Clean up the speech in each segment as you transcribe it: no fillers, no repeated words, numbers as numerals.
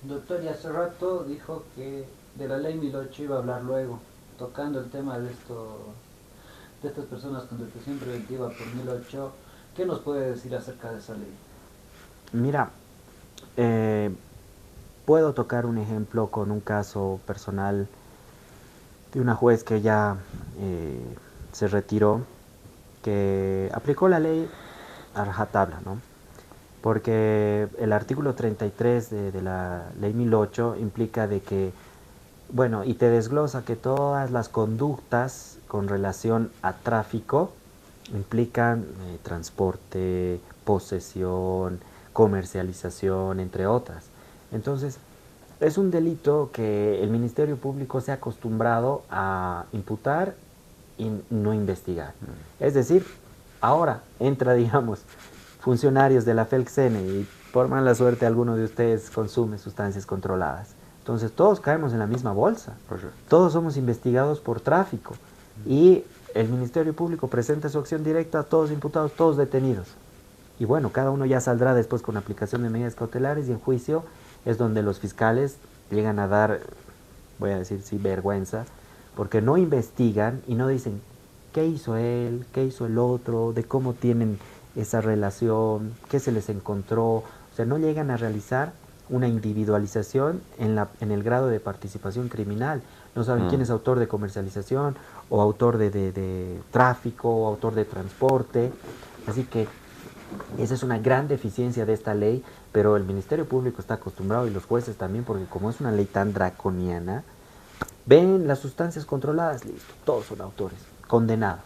Doctor, y hace rato dijo que de la ley 1008 iba a hablar luego, tocando el tema de estas personas con detención preventiva por 1008. ¿Qué nos puede decir acerca de esa ley? Mira, eh, puedo tocar un ejemplo con un caso personal de una juez que ya se retiró, que aplicó la ley a rajatabla, ¿no? Porque el artículo 33 de la ley 1008 implica de que, bueno, y te desglosa que todas las conductas con relación a tráfico implican transporte, posesión, comercialización, entre otras. Entonces, es un delito que el Ministerio Público se ha acostumbrado a imputar y no investigar. Es decir, ahora entra, digamos, funcionarios de la FELCSENE y por mala suerte alguno de ustedes consume sustancias controladas. Entonces todos caemos en la misma bolsa. Todos somos investigados por tráfico y el Ministerio Público presenta su acción directa, todos imputados, todos detenidos. Y bueno, cada uno ya saldrá después con aplicación de medidas cautelares y en juicio es donde los fiscales llegan a dar, voy a decir sí, vergüenza, porque no investigan y no dicen qué hizo él, qué hizo el otro, de cómo tienen esa relación, qué se les encontró. O sea, no llegan a realizar una individualización en el grado de participación criminal. No saben quién es autor de comercialización o autor de tráfico o autor de transporte. Así que esa es una gran deficiencia de esta ley, pero el Ministerio Público está acostumbrado y los jueces también, porque como es una ley tan draconiana, ven las sustancias controladas, listo, todos son autores, condenados.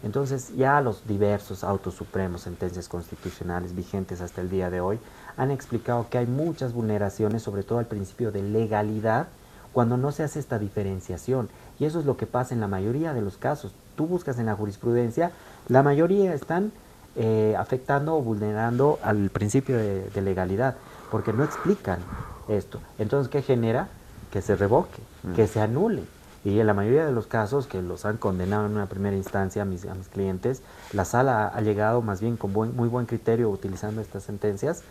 Entonces ya los diversos autos supremos, sentencias constitucionales vigentes hasta el día de hoy, han explicado que hay muchas vulneraciones, sobre todo al principio de legalidad, cuando no se hace esta diferenciación. Y eso es lo que pasa en la mayoría de los casos. Tú buscas en la jurisprudencia, la mayoría están afectando o vulnerando al principio de legalidad, porque no explican esto. Entonces, ¿qué genera? Que se revoque, que se anule. Y en la mayoría de los casos que los han condenado en una primera instancia a mis clientes, la sala ha llegado más bien con muy buen criterio utilizando estas sentencias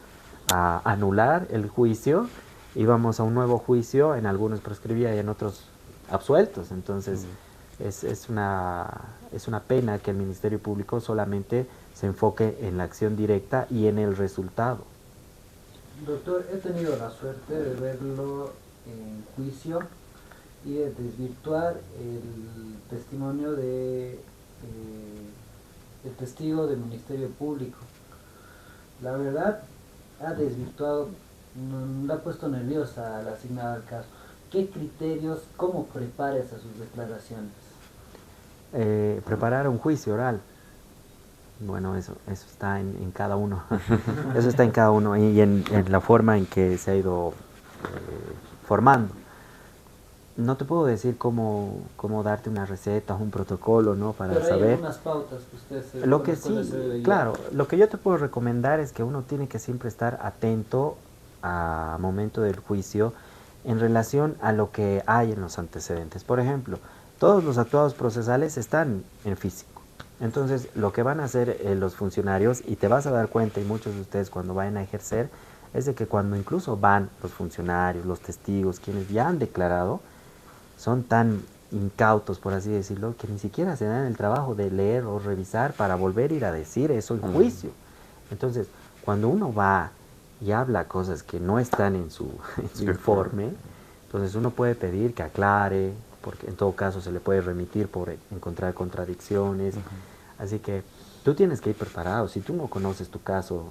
a anular el juicio y vamos a un nuevo juicio, en algunos prescribía y en otros absueltos. Entonces es una pena que el Ministerio Público solamente se enfoque en la acción directa y en el resultado. Doctor, he tenido la suerte de verlo en juicio y de desvirtuar el testimonio el testigo del Ministerio Público. La verdad, ha desvirtuado, la ha puesto nerviosa al asignar al caso. ¿Qué criterios, cómo prepara esas sus declaraciones? Preparar un juicio oral. Bueno, eso está en cada uno. Eso está en cada uno y en la forma en que se ha ido formando. No te puedo decir cómo darte una receta o un protocolo, ¿no? Para Pero hay saber. algunas pautas que usted se, Lo con que las cuales sí, se debe guiar. claro, lo que yo te puedo recomendar es que uno tiene que siempre estar atento a momento del juicio en relación a lo que hay en los antecedentes. Por ejemplo, todos los actuados procesales están en físico. Entonces, lo que van a hacer los funcionarios, y te vas a dar cuenta, y muchos de ustedes cuando vayan a ejercer, es de que cuando incluso van los funcionarios, los testigos, quienes ya han declarado, son tan incautos, por así decirlo, que ni siquiera se dan el trabajo de leer o revisar para volver a ir a decir eso en juicio. Entonces, cuando uno va y habla cosas que no están en en su informe, entonces uno puede pedir que aclare, porque en todo caso se le puede remitir por encontrar contradicciones. Así que tú tienes que ir preparado. Si tú no conoces tu caso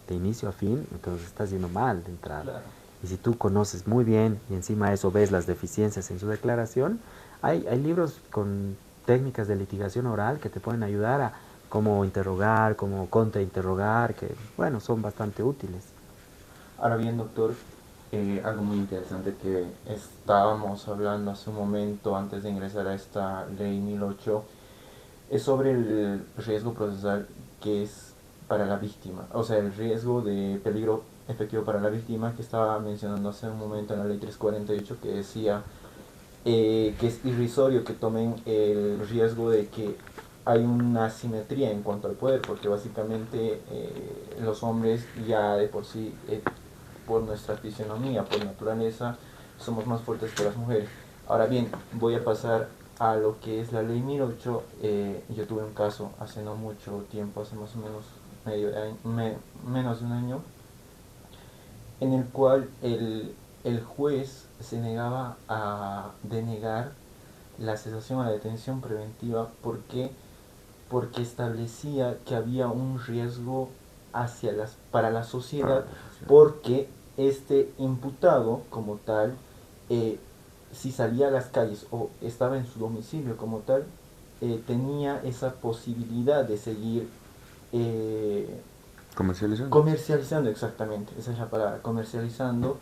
de inicio a fin, entonces estás yendo mal de entrada. Claro. Y si tú conoces muy bien y encima de eso ves las deficiencias en su declaración, hay libros con técnicas de litigación oral que te pueden ayudar a cómo interrogar, cómo contrainterrogar, que bueno, son bastante útiles. Ahora bien, doctor, algo muy interesante que estábamos hablando hace un momento antes de ingresar a esta ley 1008 es sobre el riesgo procesal que es para la víctima, o sea, el riesgo de peligro efectivo para la víctima que estaba mencionando hace un momento en la ley 348 que decía que es irrisorio que tomen el riesgo de que hay una asimetría en cuanto al poder, porque básicamente los hombres ya de por sí por nuestra fisionomía, por naturaleza, somos más fuertes que las mujeres. Ahora bien, voy a pasar a lo que es la ley 1008. Yo tuve un caso hace no mucho tiempo, hace más o menos menos de un año, en el cual el juez se negaba a denegar la cesación a la detención preventiva porque establecía que había un riesgo para la sociedad, porque este imputado como tal, si salía a las calles o estaba en su domicilio como tal, tenía esa posibilidad de seguir comercializando, exactamente, esa es la palabra, comercializando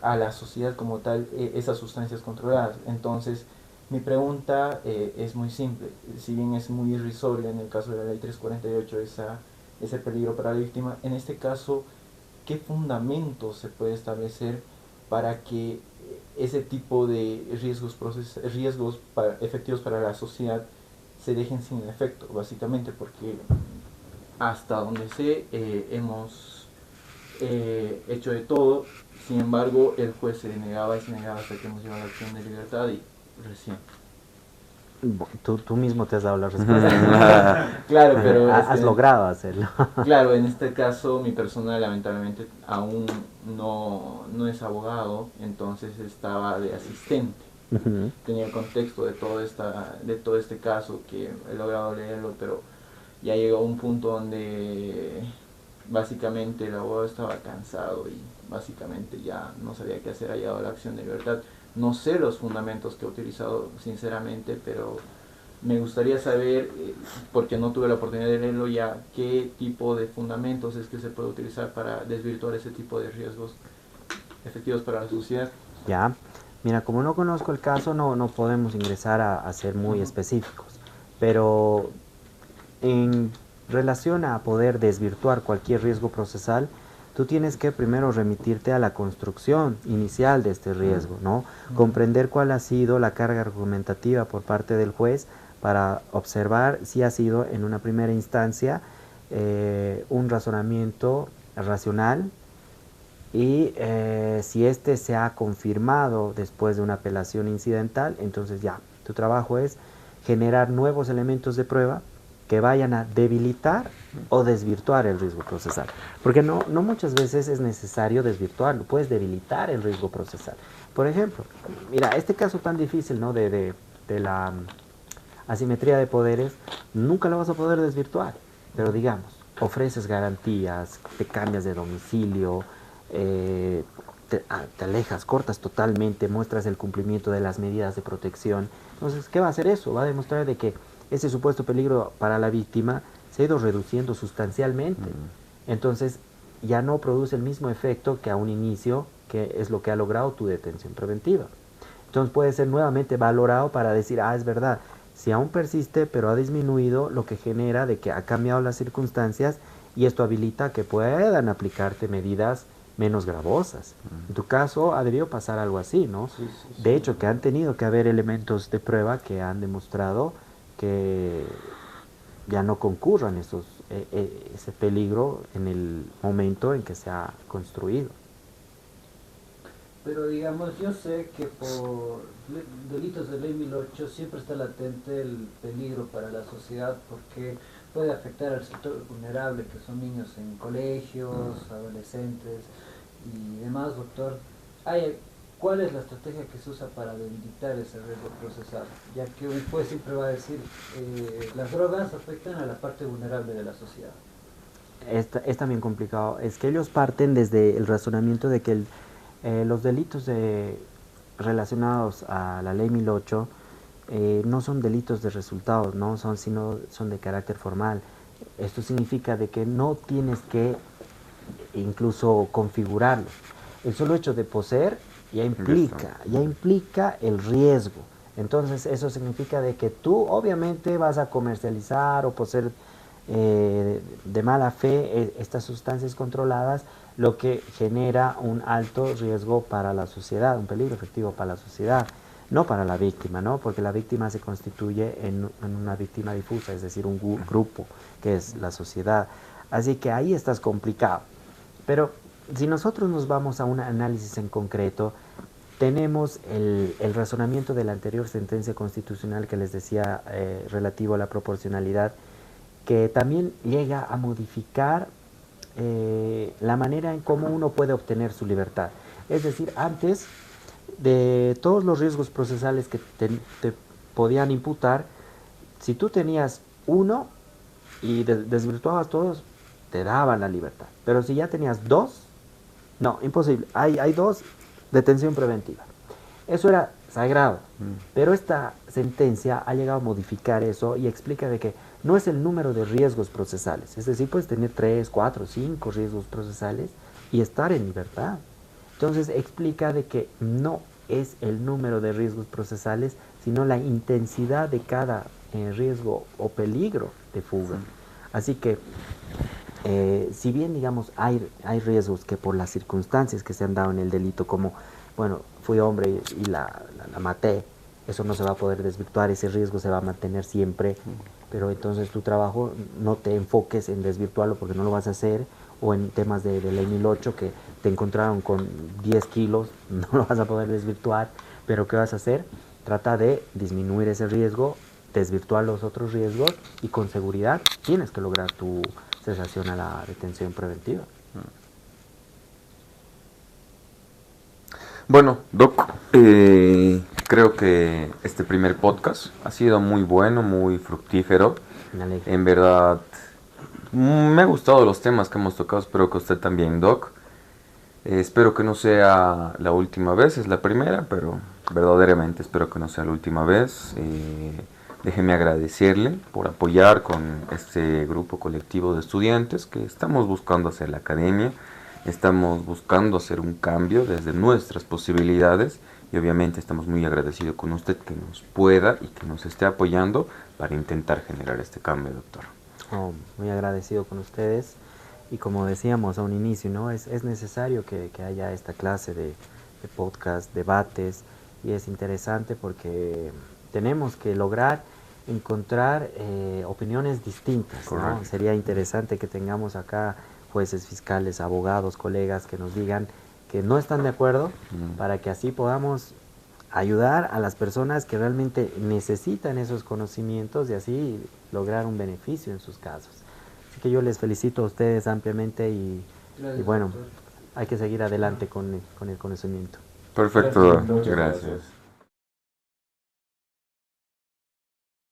a la sociedad como tal esas sustancias controladas. Entonces, mi pregunta es muy simple, si bien es muy irrisoria en el caso de la ley 348 ese peligro para la víctima, en este caso, ¿qué fundamento se puede establecer para que ese tipo de riesgos efectivos para la sociedad se dejen sin efecto? Básicamente porque hasta donde sé hemos hecho de todo, sin embargo el juez se negaba hasta que hemos llevado a la acción de libertad y recién. Tú mismo te has dado la respuesta. Claro, pero has logrado hacerlo. Claro, en este caso mi persona lamentablemente aún no es abogado, entonces estaba de asistente. Tenía el contexto de todo este caso, que he logrado leerlo, pero ya llegó a un punto donde básicamente el abogado estaba cansado y básicamente ya no sabía qué hacer, ha llegado a la acción de libertad. No sé los fundamentos que ha utilizado sinceramente, pero me gustaría saber, porque no tuve la oportunidad de leerlo ya, qué tipo de fundamentos es que se puede utilizar para desvirtuar ese tipo de riesgos efectivos para la sociedad. Ya, mira, como no conozco el caso, no podemos ingresar a ser muy específicos, pero en relación a poder desvirtuar cualquier riesgo procesal, tú tienes que primero remitirte a la construcción inicial de este riesgo, ¿no? Comprender cuál ha sido la carga argumentativa por parte del juez para observar si ha sido en una primera instancia un razonamiento racional y si este se ha confirmado después de una apelación incidental, entonces ya, tu trabajo es generar nuevos elementos de prueba que vayan a debilitar o desvirtuar el riesgo procesal. Porque no muchas veces es necesario desvirtuarlo, puedes debilitar el riesgo procesal. Por ejemplo, mira, este caso tan difícil, ¿no? de la asimetría de poderes, nunca lo vas a poder desvirtuar. Pero digamos, ofreces garantías, te cambias de domicilio, te alejas, cortas totalmente, muestras el cumplimiento de las medidas de protección. Entonces, ¿qué va a hacer eso? Va a demostrar de que ese supuesto peligro para la víctima se ha ido reduciendo sustancialmente. Entonces, ya no produce el mismo efecto que a un inicio, que es lo que ha logrado tu detención preventiva. Entonces, puede ser nuevamente valorado para decir, es verdad, si aún persiste, pero ha disminuido, lo que genera de que ha cambiado las circunstancias y esto habilita que puedan aplicarte medidas menos gravosas. En tu caso, ha debido pasar algo así, ¿no? Sí, de hecho, que han tenido que haber elementos de prueba que han demostrado que ya no concurran ese peligro en el momento en que se ha construido. Pero digamos, yo sé que por delitos de ley 1008 siempre está latente el peligro para la sociedad porque puede afectar al sector vulnerable, que son niños en colegios, adolescentes y demás, doctor. ¿Cuál es la estrategia que se usa para debilitar ese riesgo procesal? Ya que un juez siempre va a decir, las drogas afectan a la parte vulnerable de la sociedad. Es también complicado. Es que ellos parten desde el razonamiento de que los delitos relacionados a la ley 1008 no son delitos de resultados, ¿no? Sino son de carácter formal. Esto significa de que no tienes que incluso configurarlos. El solo hecho de poseer ya implica el riesgo. Entonces eso significa de que tú obviamente vas a comercializar o poseer de mala fe estas sustancias controladas, lo que genera un alto riesgo para la sociedad, un peligro efectivo para la sociedad, no para la víctima, ¿no? Porque la víctima se constituye en una víctima difusa, es decir, un grupo que es la sociedad. Así que ahí estás complicado. Pero si nosotros nos vamos a un análisis en concreto, tenemos el razonamiento de la anterior sentencia constitucional que les decía relativo a la proporcionalidad, que también llega a modificar la manera en cómo uno puede obtener su libertad. Es decir, antes de todos los riesgos procesales que te podían imputar, si tú tenías uno y desvirtuabas todos, te daban la libertad. Pero si ya tenías dos, no, imposible. Hay dos, detención preventiva. Eso era sagrado. Pero esta sentencia ha llegado a modificar eso y explica de que no es el número de riesgos procesales. Es decir, puedes tener 3, 4, 5 riesgos procesales y estar en libertad. Entonces explica de que no es el número de riesgos procesales, sino la intensidad de cada riesgo o peligro de fuga. Así que si bien, digamos, hay riesgos que por las circunstancias que se han dado en el delito, como, bueno, fui hombre y la maté, eso no se va a poder desvirtuar, ese riesgo se va a mantener siempre, pero entonces tu trabajo no te enfoques en desvirtuarlo porque no lo vas a hacer, o en temas de ley 1008 que te encontraron con 10 kilos, no lo vas a poder desvirtuar, pero ¿qué vas a hacer? Trata de disminuir ese riesgo, desvirtuar los otros riesgos y con seguridad tienes que lograr tu cesación a la detención preventiva. Bueno, Doc, creo que este primer podcast ha sido muy bueno, muy fructífero. En verdad, me ha gustado los temas que hemos tocado, espero que usted también, Doc. Espero que no sea la última vez, es la primera, pero verdaderamente espero que no sea la última vez. Déjeme agradecerle por apoyar con este grupo colectivo de estudiantes que estamos buscando hacer la academia, estamos buscando hacer un cambio desde nuestras posibilidades y obviamente estamos muy agradecidos con usted que nos pueda y que nos esté apoyando para intentar generar este cambio, doctor. Muy agradecido con ustedes y como decíamos a un inicio, ¿no? Es necesario que haya esta clase de podcast, debates, y es interesante porque tenemos que lograr encontrar opiniones distintas, ¿no? Sería interesante que tengamos acá jueces, fiscales, abogados, colegas que nos digan que no están de acuerdo, para que así podamos ayudar a las personas que realmente necesitan esos conocimientos y así lograr un beneficio en sus casos. Así que yo les felicito a ustedes ampliamente y bueno, hay que seguir adelante con el conocimiento. Perfecto, muchas gracias.